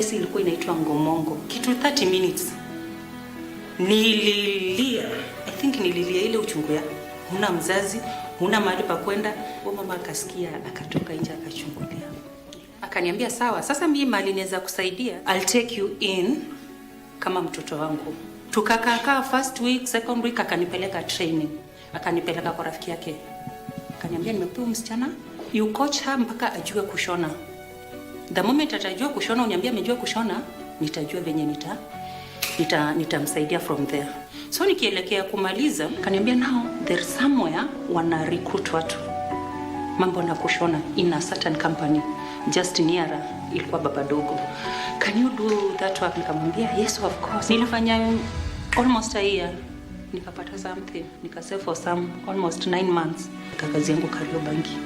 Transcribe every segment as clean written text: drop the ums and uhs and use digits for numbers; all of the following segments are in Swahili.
Isi ilikuwa inaitwa ngomongo. Kitu 30 minutes. Nililia. I think nililia ile uchungu ya. Huna mzazi, huna mahali pa kwenda. Mama akasikia, akatoka nje akachungulia. Akaniambia sawa, sasa mimi mali naweza kusaidia. I'll take you in kama mtoto wangu. Tukakaa first week, second week akanipeleka training. Akanipeleka kwa rafiki yake. Akaniambia nimepewa msichana, you coach her mpaka ajue kushona. The moment atajua kushona, uniambia amejua kushona, nitajua venye nitamsaidia from there. So nikielekea kumaliza, akaniambia now there's somewhere wana recruit watu. Mambo na kushona in a certain company just near ilikuwa baba dogo. Can you do that work? Nikamwambia yes of course. Nilifanya almost a year. Nikapata something. Nikasave for some almost 9 months. Kazi yangu Kariobangi.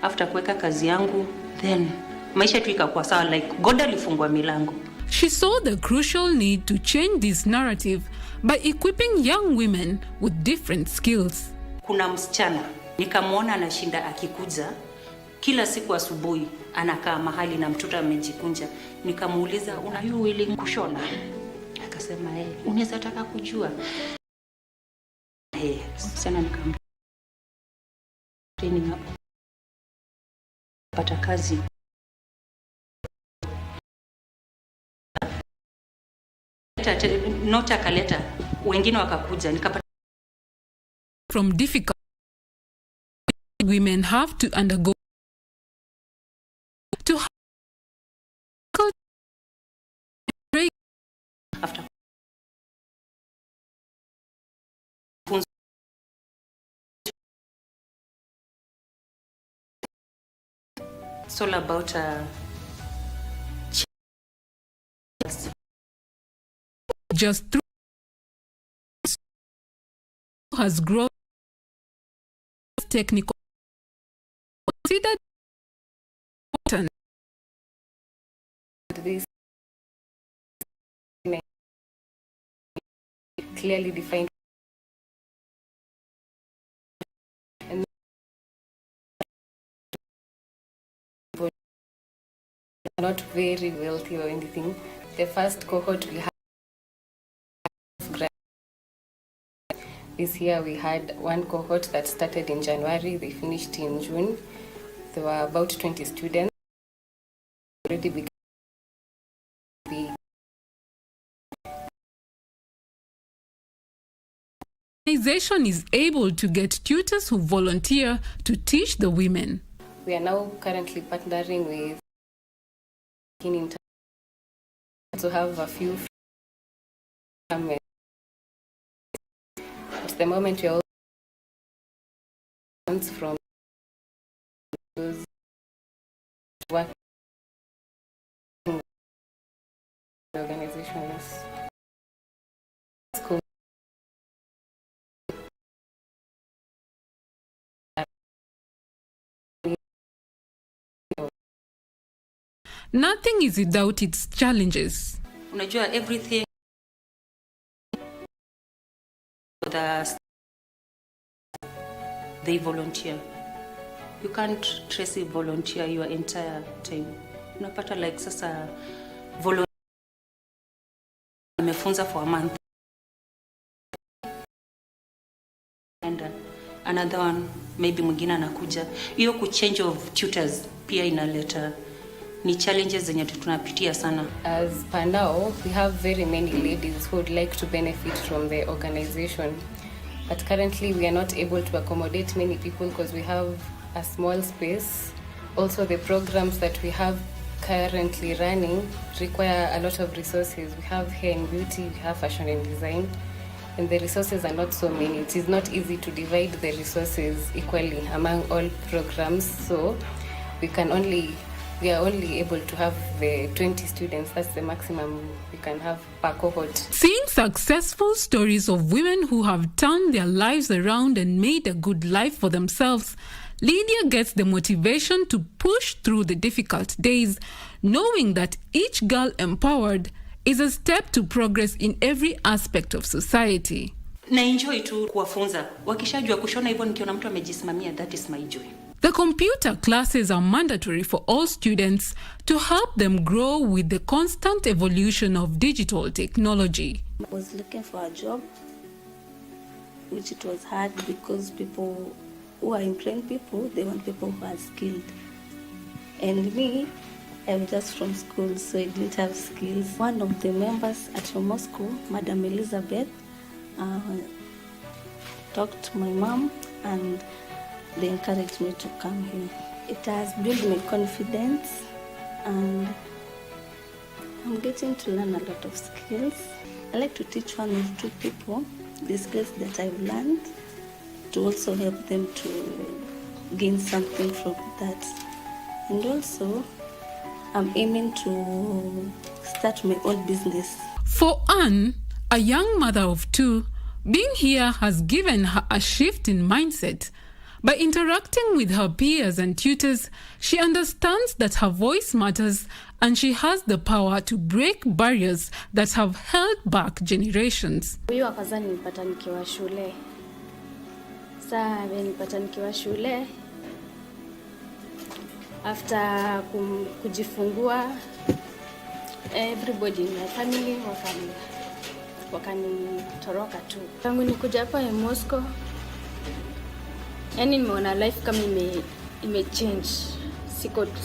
After kuweka kazi yangu, then maisha tu ikakuwa sawa, like God alifungua milango. She saw the crucial need to change this narrative by equipping young women with different skills. Kuna msichana nikamwona anashinda akikuja kila siku asubuhi, anakaa mahali na mtoto amejikunja. Nikamuuliza, una you willing kushona? Akasema unaweza taka kujua. Sana nikamwambia training hapo. Pata kazi. Nota akaleta, wengine wakakuja, nikapata. From difficult women have to undergo to after it's all about just through has grown technical considered important. This clearly defined and not very wealthy or anything. The first cohort we had this year, we had one cohort that started in January, they finished in June. There were about 20 students. Already began the organization is able to get tutors who volunteer to teach the women. We are now currently partnering with to have a few at the moment we are all from those working organizations. Nothing is without its challenges. Unajua everything they volunteer. You can't trace a volunteer your entire time. Unapata like sasa volunteer amefunza for a month and another one maybe mwingine anakuja. Hiyo ku change of tutors pia inaleta ni challenges zenye tunapitia sana. As per now, we have very many ladies who would like to benefit from the organization. But currently we are not able to accommodate many people because we have a small space. Also the programs that we have currently running require a lot of resources. We have hair and beauty, we have fashion and design, and the resources are not so many. It is not easy to divide the resources equally among all programs, so we are only able to have the 20 students. That's the maximum we can have per cohort. Seeing successful stories of women who have turned their lives around and made a good life for themselves, Lydia gets the motivation to push through the difficult days, knowing that each girl empowered is a step to progress in every aspect of society. Na enjoy tu kuwafunza. Wakishajua kushona hivyo nikiona mtu amejisimamia, that is my joy. The computer classes are mandatory for all students to help them grow with the constant evolution of digital technology. I was looking for a job, which it was hard because people who are employing people, they want people who are skilled. And me, I'm just from school, so I didn't have skills. One of the members at Yomosco, Madam Elizabeth, talked to my mom and they encouraged me to come here. It has built my confidence and I'm getting to learn a lot of skills. I like to teach one or two people the skills that I've learned to also help them to gain something from that. And also, I'm aiming to start my own business. For Anne, a young mother of two, being here has given her a shift in mindset. By interacting with her peers and tutors, she understands that her voice matters and she has the power to break barriers that have held back generations. Huyu wa kwanza nilipata nikiwa shule. Sasa nilipata nikiwa shule. After kujifungua, everybody in my family wakanitoroka tu. Tangu nikuja hapa Yomosco, yani nimeona life kama ime-change.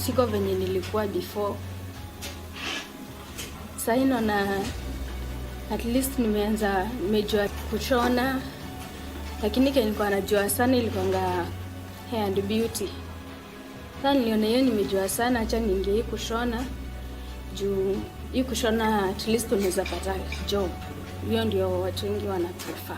Siko venye nilikuwa before. Sasa naona at least nimejua kushona. Lakini nilikuwa najua sana ilikuwa hair and beauty. Sasa niliona hiyo nimejua sana, acha niingie kushona. Juu hii kushona at least unaweza pata job. Hiyo ndio watu wengi wanaprefer.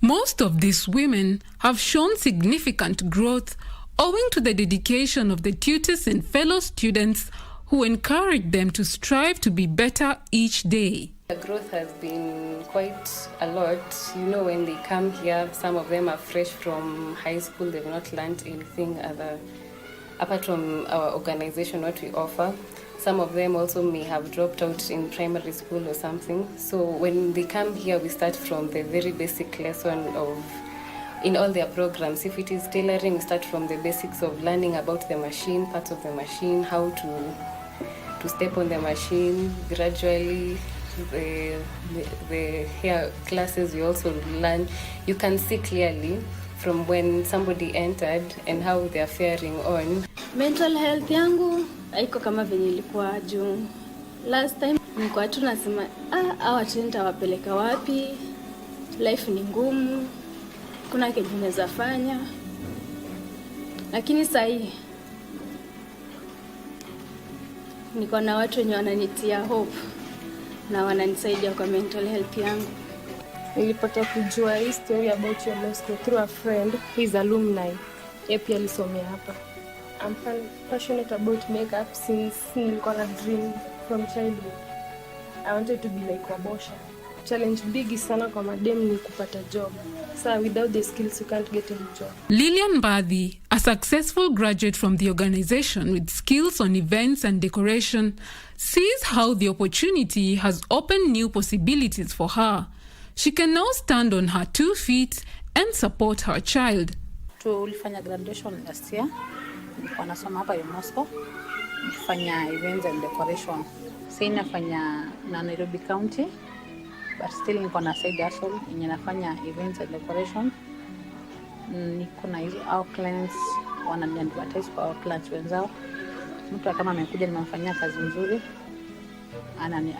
Most of these women have shown significant growth owing to the dedication of the tutors and fellow students who encourage them to strive to be better each day. The growth has been quite a lot. You know, when they come here, some of them are fresh from high school. They've not learned anything apart from our organization, what we offer. Some of them also may have dropped out in primary school or something. So when they come here, we start from the very basic lesson in all their programs. If it is tailoring, we start from the basics of learning about the machine, parts of the machine, how to step on the machine. Gradually, the hair classes we also learn. You can see clearly from when somebody entered and how they are faring on. Mental health yangu haiko kama venye ilikuwa juu. Last time nilikuwa tu nasema hawa tena wapeleka wapi? Life ni ngumu. Kuna kitu naweza fanya. Lakini sasa hii niko na watu wenye wananitia hope na wananisaidia kwa mental health yangu. Nilipata kujua hii story about Yomosco through a friend who is alumni. Yeye pia alisomea hapa. I'm passionate about makeup since nilikuwa na dream from childhood. I wanted to be like Wabosha. Challenge big sana kwa madem ni kupata job. So without the skills you can't get any job. Lillian Badhi, a successful graduate from the organization with skills on events and decoration, sees how the opportunity has opened new possibilities for her. She can now stand on her 2 feet and support her child. Tulifanya graduation last year. Nilikuwa nasoma hapa Yomosco. Nilifanya events and decoration. Sasa nafanya na Nairobi County, but still niko na side hustle yenye nafanya events and decoration. Niko na hizo our clients wananiadvertise kwa our clients wenzao. Mtu kama amekuja nimemfanyia kazi nzuri,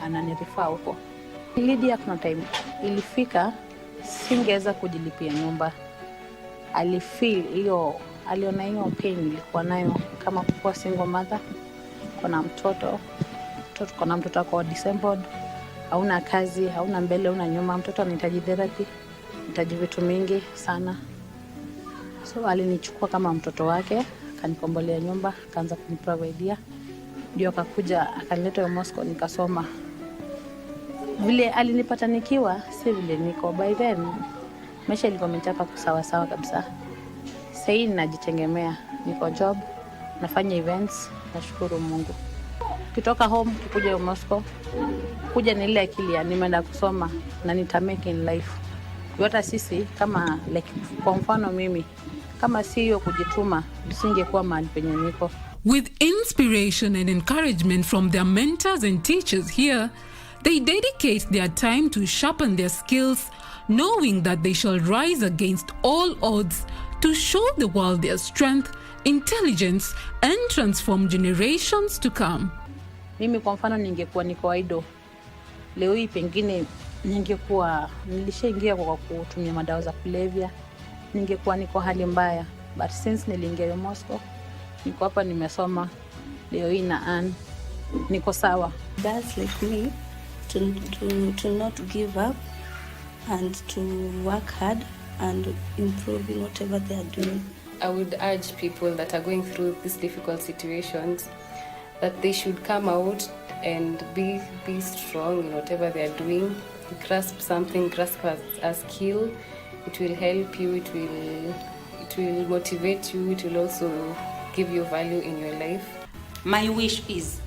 ananirefer huko. Lydia kuna time ilifika singeweza kujilipia nyumba. Alifeel hiyo, aliona hiyo pain ilikuwa nayo kama kuwa single mother. Kuna mtoto kwa December, hauna kazi, hauna mbele, hauna nyuma, mtoto anahitaji therapy, anahitaji vitu mingi sana. So alinichukua kama mtoto wake, akanikombolea nyumba, akaanza kuniprovidea. Ndio akakuja akanileta Yomosco nikasoma. Vile alinipata nikiwa si vile niko by then. Maisha ilikuwa imechapa kusawa kabisa. Sasa hivi najitegemea, niko job, nafanya events, nashukuru Mungu. Kitoka home kuja Yomosco, kuja ni ile akili ya nimeenda kusoma na nitamake in life. Hata sisi kama like kwa mfano mimi Kama si hiyo kujituma, nisingekuwa mahali penye niko. With inspiration and encouragement from their mentors and teachers here, they dedicate their time to sharpen their skills, knowing that they shall rise against all odds to show the world their strength, intelligence, and transform generations to come. Mimi kwa mfano ningekuwa niko idle, leo hii pengine nilishaingia kwa kutumia madawa za kulevya, ningekuwa niko hali mbaya. But since niliingia Yomosco, niko hapa, nimesoma, leo hii na earn, niko sawa. Girls like me to not give up and to work hard and improve in whatever they are doing. I would urge people that are going through these difficult situations that they should come out and be strong in whatever they are doing. Grasp something, grasp a skill. It will help you, it will motivate you, it will also give you value in your life. My wish is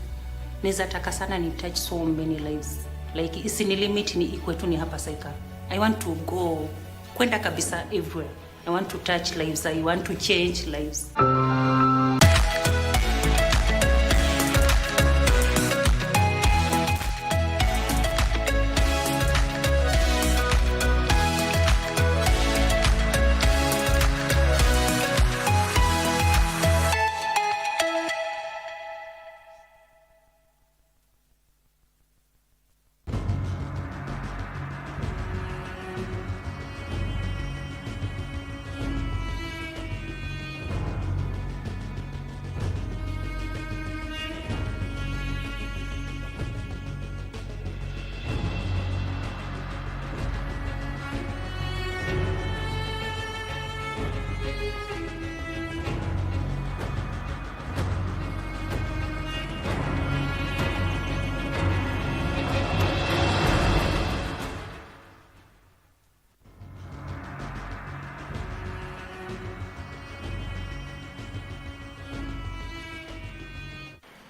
neza taka sana ni touch so many lives. Like isini limit ni ikwetu ni hapa Saika. I want to go kwenda kabisa everywhere. I want to touch lives. I want to change lives.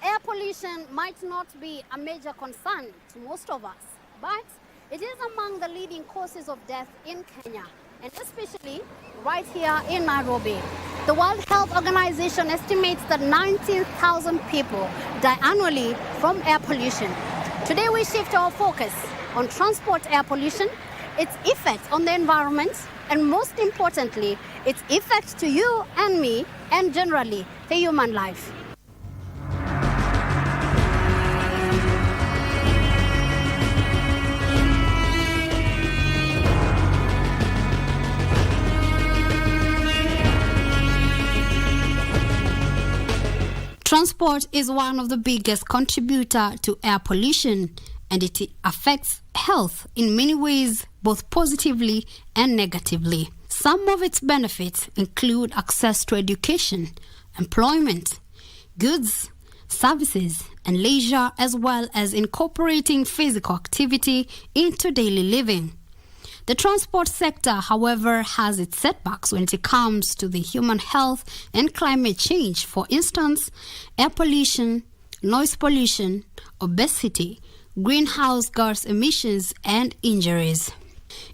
Air pollution might not be a major concern to most of us, but it is among the leading causes of death in Kenya, and especially right here in Nairobi. The World Health Organization estimates that 19,000 people die annually from air pollution. Today we shift our focus on transport air pollution, its effect on the environment, and most importantly, its effect to you and me, and generally the human life. Transport is one of the biggest contributors to air pollution, and it affects health in many ways, both positively and negatively. Some of its benefits include access to education, employment, goods, services, and leisure, as well as incorporating physical activity into daily living. The transport sector, however, has its setbacks when it comes to the human health and climate change. For instance, air pollution, noise pollution, obesity, greenhouse gas emissions, and injuries.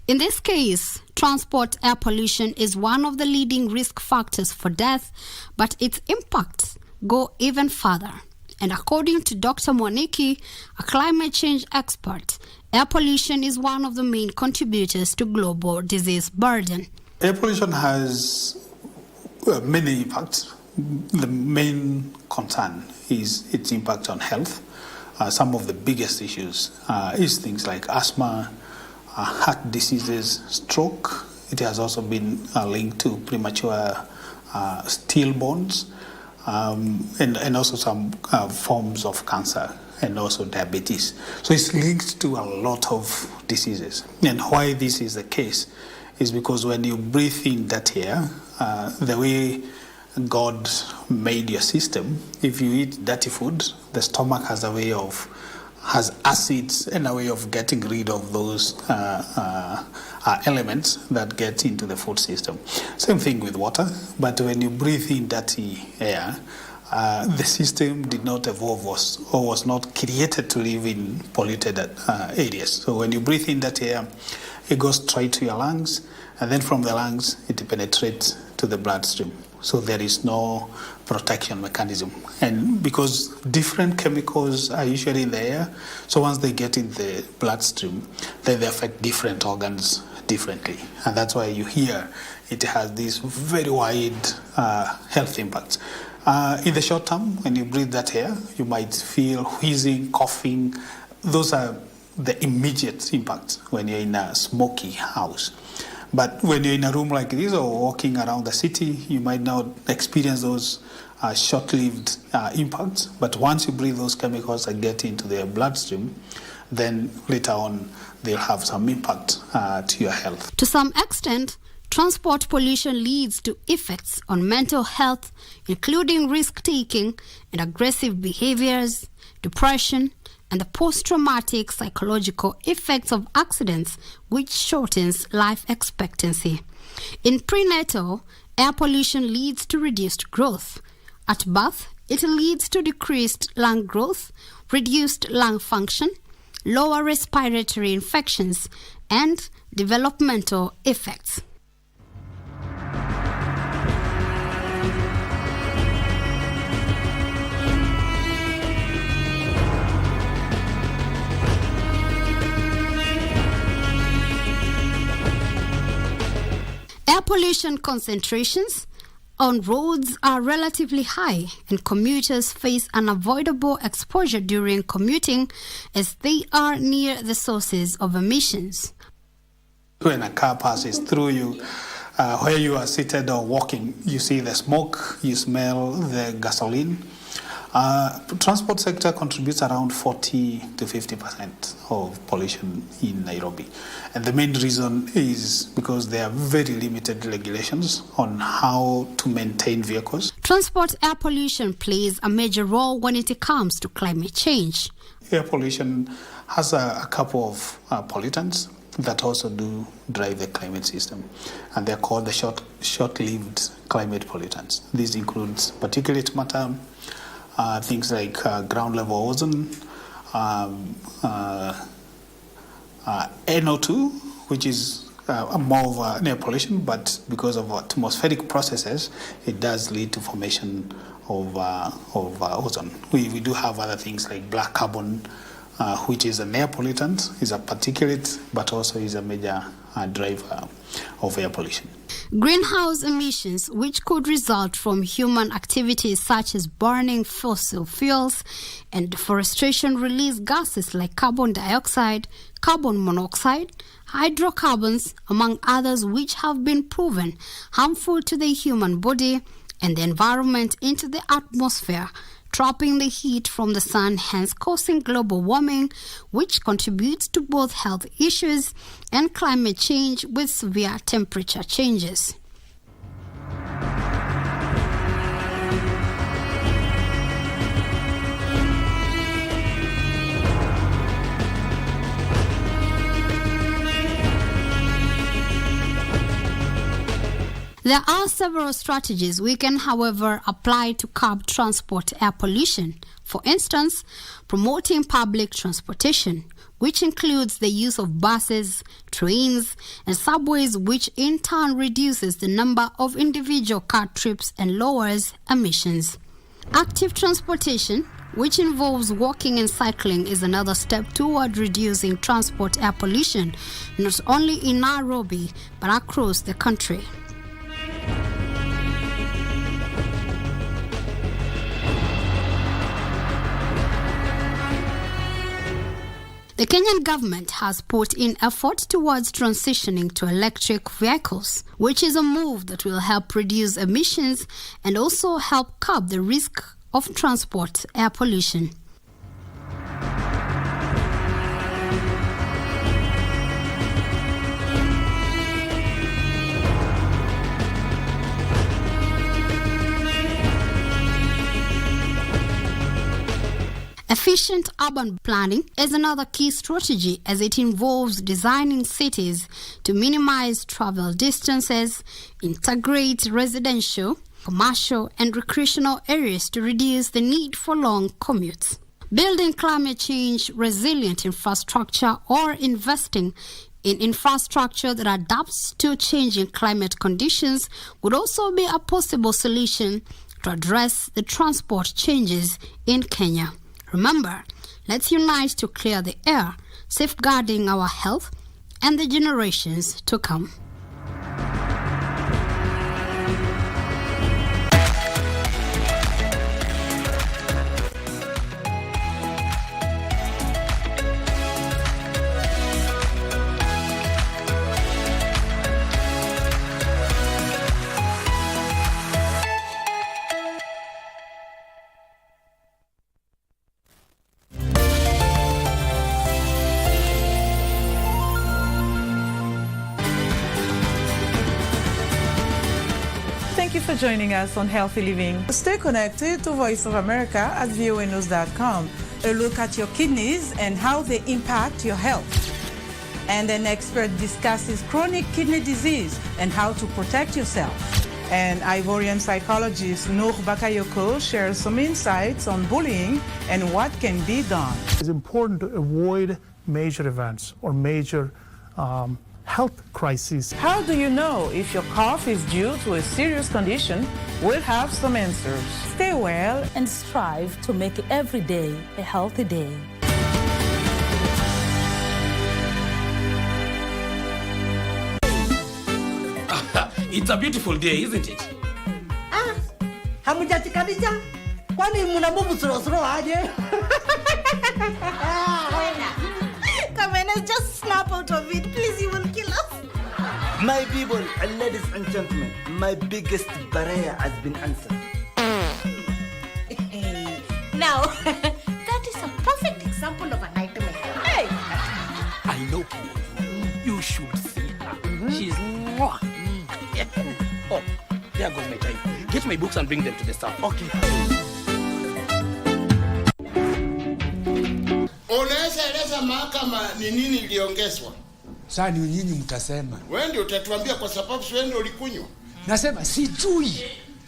In this case, transport air pollution is one of the leading risk factors for death, but its impacts go even further. And according to Dr. Mwaniki, a climate change expert, air pollution is one of the main contributors to global disease burden. Air pollution has many impacts. The main concern is its impact on health. Some of the biggest issues is things like asthma, heart diseases, stroke. It has also been linked to premature stillborns, and also some forms of cancer, and also diabetes. So it's linked to a lot of diseases. And why this is the case is because when you breathe in that air, the way God made your system, if you eat dirty food, the stomach has acids and a way of getting rid of those elements that get into the food system. Same thing with water, but when you breathe in dirty air, the system did not evolve or was not created to live in polluted areas. So when you breathe in that air, it goes straight to your lungs, and then from the lungs, it penetrates to the bloodstream. So there is no protection mechanism. And because different chemicals are usually in the air, so once they get in the bloodstream, then they affect different organs differently. And that's why you hear it has these very wide health impacts. In the short term, when you breathe that air, you might feel wheezing, coughing. Those are the immediate impacts when you're in a smoky house. But when you're in a room like this or walking around the city, you might not experience those short-lived impacts. But once you breathe those chemicals and get into their bloodstream, then later on they'll have some impact to your health. To some extent, transport pollution leads to effects on mental health, including risk-taking and aggressive behaviors, depression, and the post-traumatic psychological effects of accidents, which shortens life expectancy. In prenatal, air pollution leads to reduced growth. At birth, it leads to decreased lung growth, reduced lung function, lower respiratory infections, and developmental effects. Air pollution concentrations on roads are relatively high, and commuters face unavoidable exposure during commuting as they are near the sources of emissions. When a car passes through you, where you are seated or walking, you see the smoke, you smell the gasoline. Transport sector contributes around 40 to 50% of pollution in Nairobi. And the main reason is because there are very limited regulations on how to maintain vehicles. Transport air pollution plays a major role when it comes to climate change. Air pollution has a couple of pollutants that also do drive the climate system. And they're called the short-lived climate pollutants. These include particulate matter, things like ground level ozone, NO2, which is more of an air pollution, but because of atmospheric processes, it does lead to formation of ozone. We do have other things like black carbon, which is an air pollutant, is a particulate, but also is a major driver of air pollution. Greenhouse emissions, which could result from human activities such as burning fossil fuels and deforestation, release gases like carbon dioxide, carbon monoxide, hydrocarbons, among others, which have been proven harmful to the human body and the environment into the atmosphere, trapping the heat from the sun, hence causing global warming, which contributes to both health issues and climate change with severe temperature changes. There are several strategies we can, however, apply to curb transport air pollution. For instance, promoting public transportation, which includes the use of buses, trains, and subways, which in turn reduces the number of individual car trips and lowers emissions. Active transportation, which involves walking and cycling, is another step toward reducing transport air pollution, not only in Nairobi, but across the country. The Kenyan government has put in effort towards transitioning to electric vehicles, which is a move that will help reduce emissions and also help curb the risk of transport air pollution. Efficient urban planning is another key strategy, as it involves designing cities to minimize travel distances, integrate residential, commercial, and recreational areas to reduce the need for long commutes. Building climate change resilient infrastructure or investing in infrastructure that adapts to changing climate conditions would also be a possible solution to address the transport changes in Kenya. Remember, let's unite to clear the air, safeguarding our health and the generations to come. Thank you for joining us on Healthy Living. Stay connected to Voice of America at voanews.com. A look at your kidneys and how they impact your health. And an expert discusses chronic kidney disease and how to protect yourself. And Ivorian psychologist Noor Bakayoko shares some insights on bullying and what can be done. It's important to avoid major events or major health crises. How do you know if your cough is due to a serious condition? We'll have some answers. Stay well and strive to make every day a healthy day. It's a beautiful day, isn't it? Hamujati kabisa? Kwani muna move slow aje? Kamena, just snap out of it. Please, you will kill us. My people, ladies and gentlemen, my biggest barrier has been answered. Now, that is a perfect example of a nightmare. Hey! I know you should see her. She's mwah. Oh, there goes my time. Get my books and bring them to the staff. Okay. Unaweza eleza mahakama ni nini iliongezwa? Sasa ni nyinyi mtasema. Wewe ndio utatuambia kwa sababu si wewe ndio ulikunywa. Nasema sijui.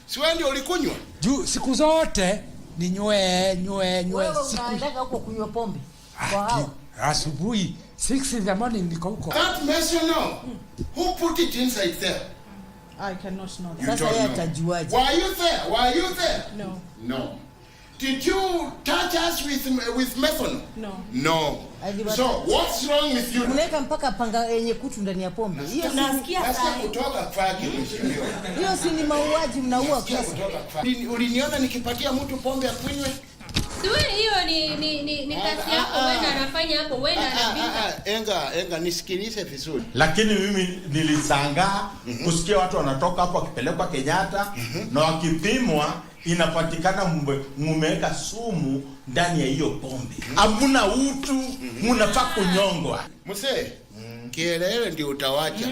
Si wewe ndio ulikunywa? Juu siku zote ni nywe. Wewe unaendaga huko kunywa pombe. Wow. Asubuhi 6 in the morning niko huko. That mess you know. Who put it inside there? I cannot know. Sasa yeye atajuaje? Were you there? Were you there? No. No. Did you touch us with methanol? No. No. So what's wrong with you? Unaweka mpaka panga yenye kutu ndani ya pombe. Hiyo nasikia kutoka kwake mheshimiwa. Hiyo si ni mauaji, mnaua kiasi. Uliniona nikipatia mtu pombe akunywe? Siwe hiyo ni kazi yako, wewe anafanya hapo, wewe anapika. Enga nisikilize vizuri. Lakini mimi nilisangaa kusikia watu wanatoka hapo wakipelekwa Kenyatta na wakipimwa inapatikana mumeweka sumu ndani ya hiyo pombe. Hamuna utu, mnafaa kunyongwa. Mzee, kielele ndio utawacha.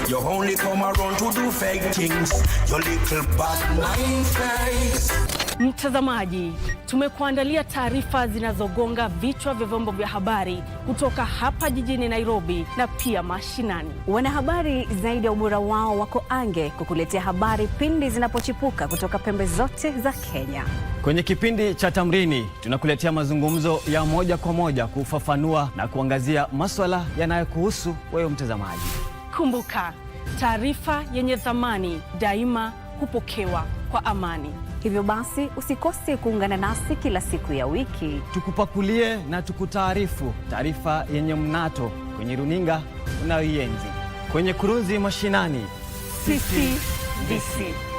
You only come around to do fake things. Your little bad mind face. Mtazamaji, tumekuandalia taarifa zinazogonga vichwa vya vyombo vya habari kutoka hapa jijini Nairobi na pia mashinani. Wanahabari zaidi ya ubora wao wako ange kukuletea habari pindi zinapochipuka kutoka pembe zote za Kenya. Kwenye kipindi cha Tamrini tunakuletea mazungumzo ya moja kwa moja kufafanua na kuangazia masuala yanayokuhusu wewe mtazamaji. Kumbuka, Taarifa yenye thamani daima hupokewa kwa amani. Hivyo basi usikose kuungana nasi kila siku ya wiki. Tukupakulie na tukutaarifu taarifa yenye mnato kwenye runinga unayoienzi. Kwenye kurunzi mashinani. Sisi DC.